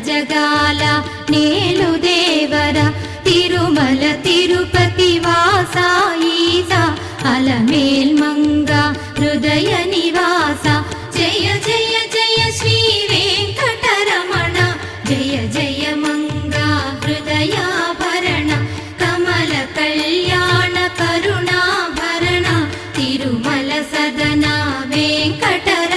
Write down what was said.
జగాల నేలు దేవర తిరుమల తిరుపతి వాసా ఈసా అలమేల్ మంగ హృదయ నివాస జయ జయ జయ శ్రీ వెంకటరమణ జయ జయ మంగ హృదయాభరణ కమల కళ్యాణ కరుణాభరణ తిరుమల సదన వెంకటరమణ